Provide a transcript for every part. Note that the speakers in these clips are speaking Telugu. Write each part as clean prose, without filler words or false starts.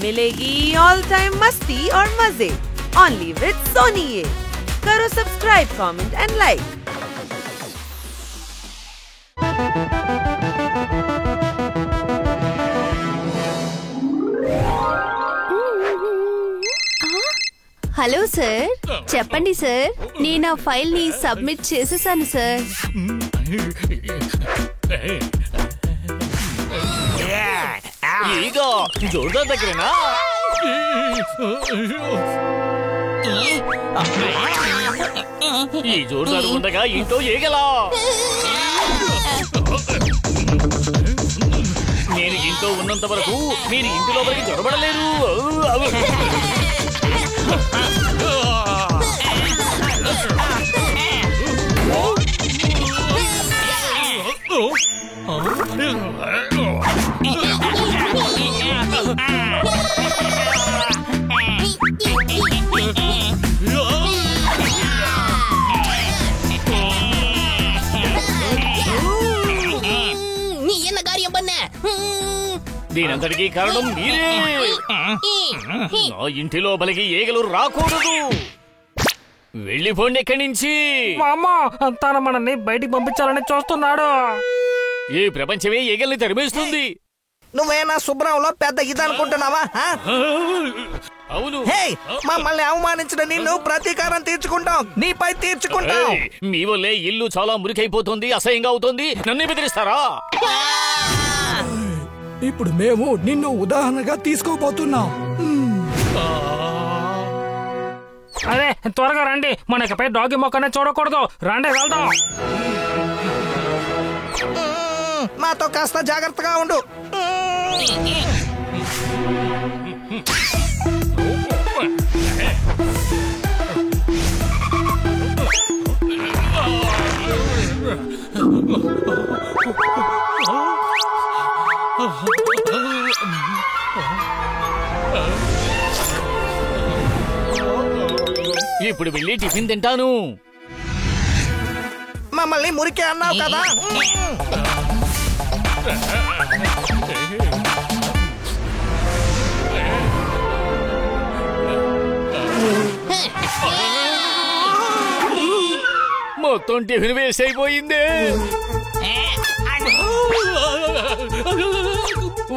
मिलेगी ऑल टाइम मस्ती और मजे ओनली विद सोनी। ये करो subscribe, comment and like. Hello sir, చెప్పండి సార్. నేను ఆ ఫైల్ ని సబ్మిట్ చేసేసాను సార్. ఇగో జోర్దార్ దగ్గరేనా? ఈ జోర్దారు ఉండగా ఇంట్లో ఏగలా? నేను ఇంట్లో ఉన్నంత వరకు మీరు ఇంటి లోపలికి జొరబడలేరు. దీనంతటికీ కారణం మీరే. నా ఇంటి లోపలికి ఏగలు రాకూడదు. వెళ్ళిపోండి ఎక్కడి నుంచి. తన మనల్ని బయటికి పంపించాలని చూస్తున్నాడు. ఈ ప్రపంచమే ఏగల్ని తరిమేస్తుంది. నువ్వేనా శుభ్రంలో పెద్ద ఇది అనుకుంటున్నావా? అవును, మమ్మల్ని అవమానించిన నిన్ను ప్రతీకారం తీర్చుకుంటాం, నీపై తీర్చుకుంటాం. మీ వల్లే ఇల్లు చాలా మురికైపోతుంది, అసహ్యంగా అవుతుంది. నన్ను బెదిరిస్తారా? ఇప్పుడు మేము నిన్ను ఉదాహరణగా తీసుకోబోతున్నాం. అరే త్వరగా రండి, మనకిపై డాగి మొక్కనే చూడకూడదు. రండి వెళ్దాం. మాతో కాస్త జాగ్రత్తగా ఉండు. ఇప్పుడు వెళ్ళి టిఫిన్ తింటాను. మమ్మల్ని మురికే అన్నావు కదా. మొత్తం టిఫిన్ వేస్ట్ అయిపోయింది.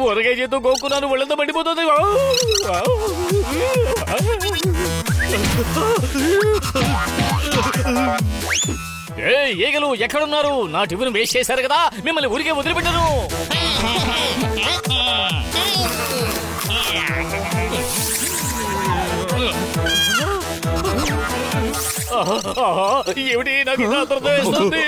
ఊరగాయ చేతో గోక్కున్నాను, ఒళ్ళంతా మండిపోతుంది. ఏగలు ఎక్కడున్నారు? నా టిఫిన్ వేస్ట్ చేశారు కదా, మిమ్మల్ని ఊరికే వదిలిపెట్టను. ఏమిటి నాకు ఇలా అర్థమవుతుంది?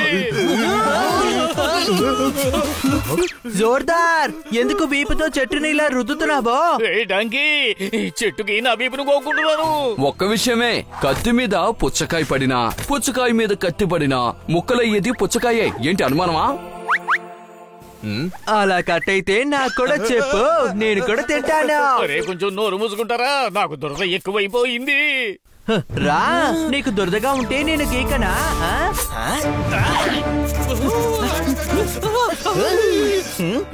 జోర్దార్, ఎందుకు వీపుతో చెట్టుని ఇలా రుద్దుతున్నావో? డాంకీ, చెట్టుకి నా వీపును కోకుంటున్నాను. ఒక్క విషయమే, కత్తి మీద పుచ్చకాయ పడినా, పుచ్చకాయ మీద కత్తి పడినా ముక్కలయ్యేది పుచ్చకాయే. ఏంటి అనుమానమా? అలా కట్ అయితే నాకు కూడా చెప్పు, నేను కూడా తింటాను. అరే కొంచెం నోరు మూసుకుంటారా? నాకు దురద ఎక్కువైపోయింది. రా, నీకు దురదగా ఉంటే నేను గీకనా?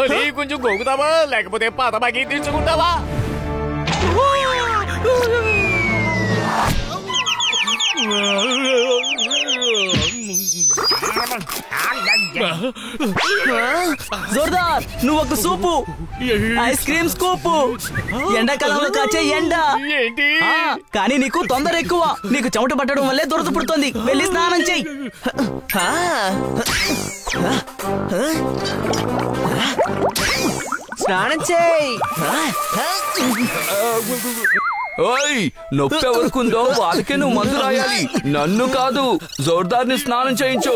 అరే కొంచెం గోగుతావా, లేకపోతే పాత బాగి తీర్చుకుంటావా? జోర్దార్, నువ్వు ఒక సూపు, ఐస్ క్రీమ్ స్కూపు, ఎండాకాలంలో కాచే ఎండ. ఏంటి? కానీ నీకు తొందర ఎక్కువ. నీకు చెమట పట్టడం వల్లే దురద పుడుతోంది. వెళ్ళి స్నానం చెయ్యి. స్నానం చెయ్యి. ఓయ్, నొప్పి ఎవరికుందో వాళ్ళకే నువ్వు మందు రాయాలి, నన్ను కాదు. జోర్దార్ని స్నానం చేయించు.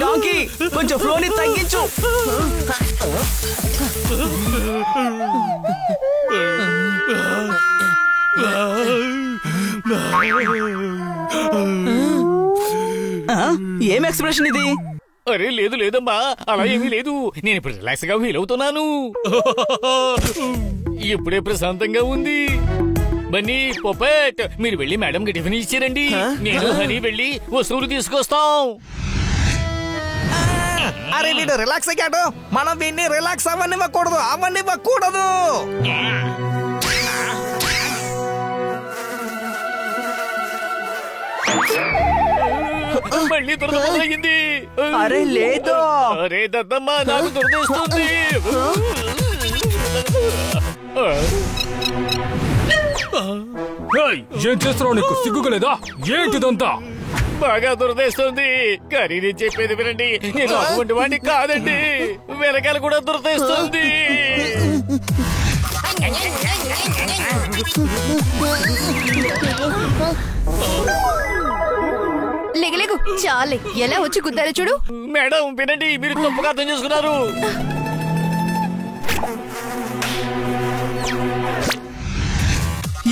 డాంకీ, కొంచెం ఫ్లోని తగ్గించు. ఏం ఎక్స్ప్రెషన్ ఇది? అరే లేదు లేదమ్మా, అలా ఏమీ లేదు. నేను ఇప్పుడు రిలాక్స్ గా ఫీల్ అవుతున్నాను. ఇప్పుడే ప్రశాంతంగా ఉంది. బన్నీ, పొపెట్, మీరు వెళ్ళి మేడం కి టిఫిన్ ఇచ్చారండి. నేను హనీ వెళ్ళి వస్తువులు తీసుకొస్తాం. అరే వీడు రిలాక్స్ అయ్యాడు, మనం వీడిని రిలాక్స్ అవ్వనివ్వకూడదు. మళ్ళీ దురద మొదలయ్యింది. అరే లేదు. అరే దద్దమ్మ, నాకు దురదేస్తుంది. ఏం చేస్తున్నావు? నీకు సిగ్గులేదా? ఏంటిదంతా? బాగా దురదేస్తుంది. కానీ నేను చెప్పేది వినండి, నేను అటువంటి వాడిని కాదండి. వెనకాల కూడా దురదేస్తుంది. లేగలేగు, చాలే. ఎలా వచ్చి గుద్దారో చూడు. మేడం వినండి, మీరు తప్పుగా అర్థం చేసుకున్నారు.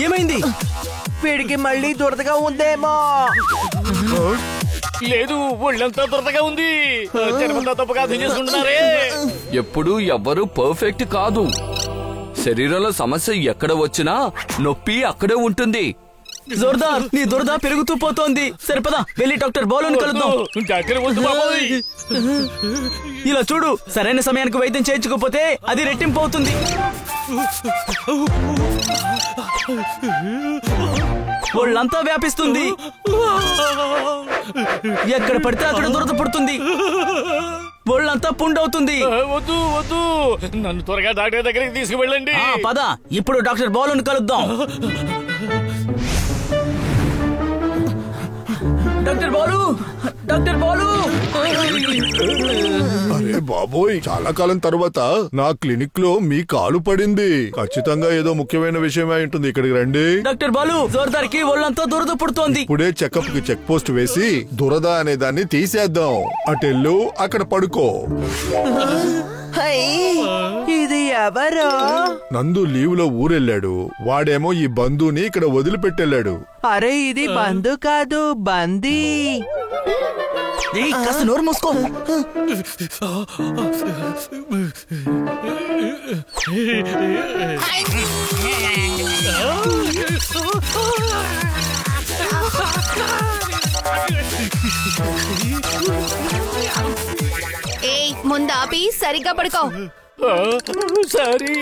ఏమైంది? వీడికి మళ్ళీ దురదగా ఉందేమో. లేదు, ఒళ్ళంతా దురదగా ఉంది. జనమంతా తప్పుగా అర్థం చేసుకుంటున్నారే. ఎప్పుడు ఎవ్వరూ పర్ఫెక్ట్ కాదు. శరీరంలో సమస్య ఎక్కడ వచ్చినా నొప్పి అక్కడే ఉంటుంది. జోర్దార్, నీ దురద పెరుగుతూ పోతోంది. సరిపదా, వెళ్ళి డాక్టర్ బాలుని కలుద్దాం. డాక్టర్ వద్దు బాబోయ్. ఇలా చూడు, సరైన సమయానికి వైద్యం చేయించకపోతే అది రెట్టింపు అవుతుంది. ఒళ్ళంతా వ్యాపిస్తుంది. ఎక్కడ పడితే అక్కడ దురద పడుతుంది. ఒళ్ళంతా పుండవుతుంది. వద్దు వద్దు, నన్ను త్వరగా డాక్టర్ దగ్గరికి తీసుకువెళ్ళండి. పద, ఇప్పుడు డాక్టర్ బాలుని కలుద్దాం. Doctor Balu, doctor Balu. అరే బాబోయ్, చాలా కాలం తర్వాత నా క్లినిక్ లో మీ కాలు పడింది. ఖచ్చితంగా ఏదో ముఖ్యమైన విషయమే ఉంటుంది. ఇక్కడికి రండి. డాక్టర్ బాలు, జోర్దార్ కి ఒళ్ళంతా దురద పుడుతోంది. ఇప్పుడే చెకప్ కి చెక్ పోస్ట్ వేసి దురద అనే దాన్ని తీసేద్దాం. అటెళ్ళు, అక్కడ పడుకో. ఇది ఎవరో? నందు లీవ్ లో ఊరెళ్ళాడు. వాడేమో ఈ బంధుని ఇక్కడ వదిలిపెట్టెళ్ళాడు. అరే ఇది బంధు కాదు, బందీ. కాస్త నోరు మూసుకో. ఏయ్, ముందు ఆపి సరిగ్గా పడుకో. సరే.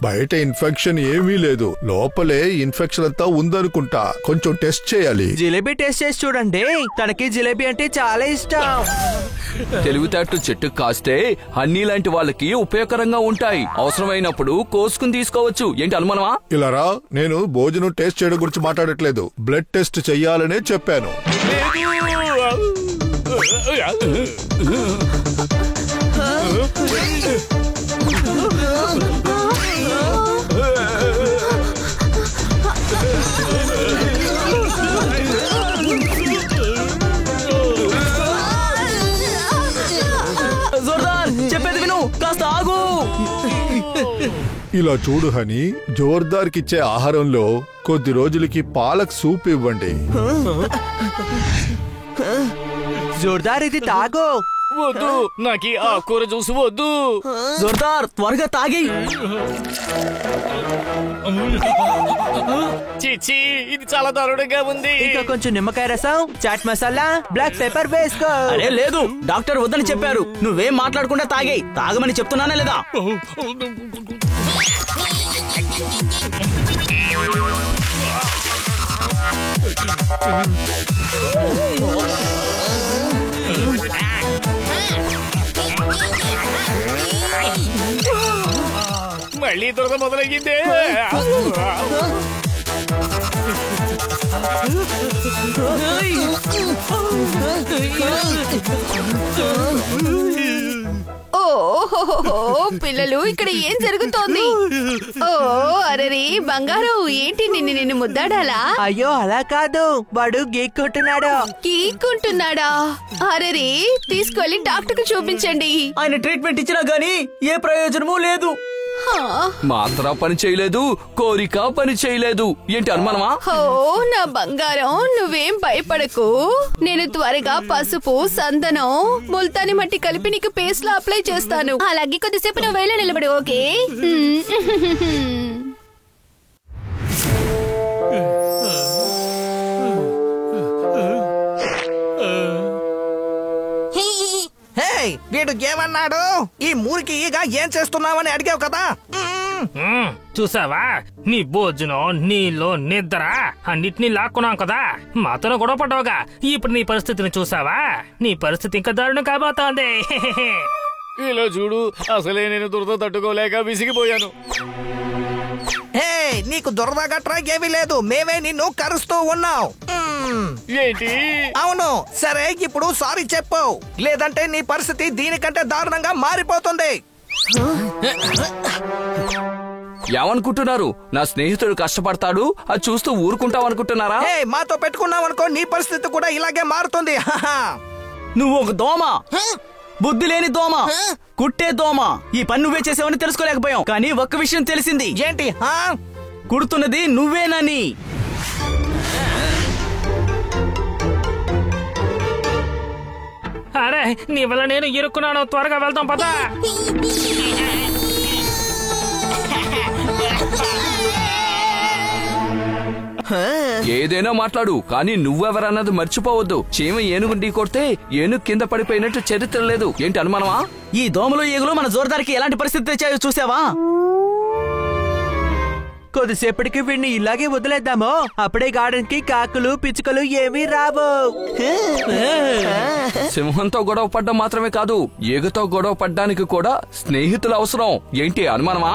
బయట ఇన్ఫెక్షన్ ఏమీ లేదు, లోపలే ఇన్ఫెక్షన్ అంతా ఉందనుకుంటా. కొంచెం టెస్ట్ చేయాలి. జిలేబీ టెస్ట్ చేసి చూడండి. తనకి జిలేబీ అంటే చాలా ఇష్టం. తెలివితేటలు చెట్టుకు కాస్తే హన్నీ లాంటి వాళ్ళకి ఉపయోగకరంగా ఉంటాయి. అవసరమైనప్పుడు కోసుకుని తీసుకోవచ్చు. ఏంటి అనుమానమా? ఇలారా, నేను భోజనం టేస్ట్ చేయడం గురించి మాట్లాడట్లేదు. బ్లడ్ టెస్ట్ చెయ్యాలనే చెప్పాను. జోర్దార్, చెప్పేది విను, కాస్త ఆగు. ఇలా చూడు హనీ, జోర్దార్ కిచ్చే ఆహారంలో కొద్ది రోజులకి పాలక్ సూప్ ఇవ్వండి. జోర్దార్, ఇది తాగు. వద్దు, నాకు ఆ కూర జ్యూస్ వద్దు. జోర్దార్, త్వరగా తాగి. చిచ్చి, ఇది చాలా దారుణంగా ఉంది. ఇంకా కొంచెం నిమ్మకాయ రసం, చాట్ మసాలా, బ్లాక్ పెప్పర్ వేసుకో. అరే లేదు, డాక్టర్ వద్దని చెప్పారు. నువ్వేం మాట్లాడకుండా తాగేయ్. తాగమని చెప్తున్నానా లేదా? మళ్ళీ దురద మొదలయ్యిందే. ఓహో, పిల్లలు, ఇక్కడ ఏం జరుగుతోంది? ఓ అరే బంగారం, ఏంటి నిన్ను ముద్దాడాలా? అయ్యో అలా కాదు, వాడు గీక్కుంటున్నాడు. గీక్కుంటున్నాడా? అరే, తీసుకెళ్లి డాక్టర్ కు చూపించండి. ఆయన ట్రీట్మెంట్ ఇచ్చినా గానీ ఏ ప్రయోజనమూ లేదు. మాత్ర పని చేయలేదు, కోరిక పని చేయలేదు. ఏంటి అనుమానమా? ఓ నా బంగారం, నువ్వేం భయపడకు. నేను త్వరగా పసుపు, సందనం, ముల్తాని మట్టి కలిపి నీకు పేస్ట్ లో అప్లై చేస్తాను. అలాగే కొద్దిసేపు నువ్వు వేళ నిలబడి, ఓకే? వీడు ఏమన్నాడు? ఈ మురికి ఈగ ఏం చేస్తున్నావని అడిగావు కదా. చూసావా, నీ భోజనం, నీళ్ళు, నిద్ర అన్నిటినీ లాక్కున్నాం కదా. మాతో గొడవ పడ్డావుగా. ఇప్పుడు నీ పరిస్థితిని చూసావా? నీ పరిస్థితి ఇంకా దారుణం కాబోతోంది. ఇలా చూడు, అసలే నేను దురద తట్టుకోలేక విసిగిపోయాను. నీకు దురద గట్రా ఏమీ లేదు, మేమే నిన్ను కరుస్తూ ఉన్నాం. ఏంటి? అవును. సరే, ఇప్పుడు సారీ చెప్పు, లేదంటే నీ పరిస్థితి దీనికంటే దారుణంగా మారిపోతుంది. ఏమనుకుంటున్నారు? నా స్నేహితుడు కష్టపడతాడు, అది చూస్తూ ఊరుకుంటాం అనుకుంటున్నారా? మాతో పెట్టుకున్నావనుకో, నీ పరిస్థితి కూడా ఇలాగే మారుతుంది. నువ్వు ఒక దోమ, బుద్ధి లేని దోమ, కుట్టే దోమ. ఈ పని నువ్వే చేసావని తెలుసుకోలేకపోయాం, కానీ ఒక్క విషయం తెలిసింది. ఏంటి? కుడుతున్నది నువ్వేనని. అరే, నీ వల్ల నేను ఇరుక్కున్నాను. త్వరగా వెళ్తాం పదా. ఏదైనా మాట్లాడు, కానీ నువ్వెవరన్నది మర్చిపోవద్దు. చీమ ఏనుగు ఢీ కొడితే ఏనుగు కింద పడిపోయినట్టు చరిత్ర లేదు. ఏంటి అనుమానమా? ఈ దోమలు ఈగలు మన జోరుదారికి ఎలాంటి పరిస్థితి తెచ్చాయో చూసావా? కొద్దిసేపటికి వీడిని ఇలాగే వదిలేద్దామో, అప్పుడే గార్డెన్ కి కాకులు, పిచ్చుకలు ఏమీ రావు. సింహంతో గొడవ పడ్డం మాత్రమే కాదు, ఈగతో గొడవ పడ్డానికి కూడా స్నేహితులు అవసరం. ఏంటి అనుమానమా?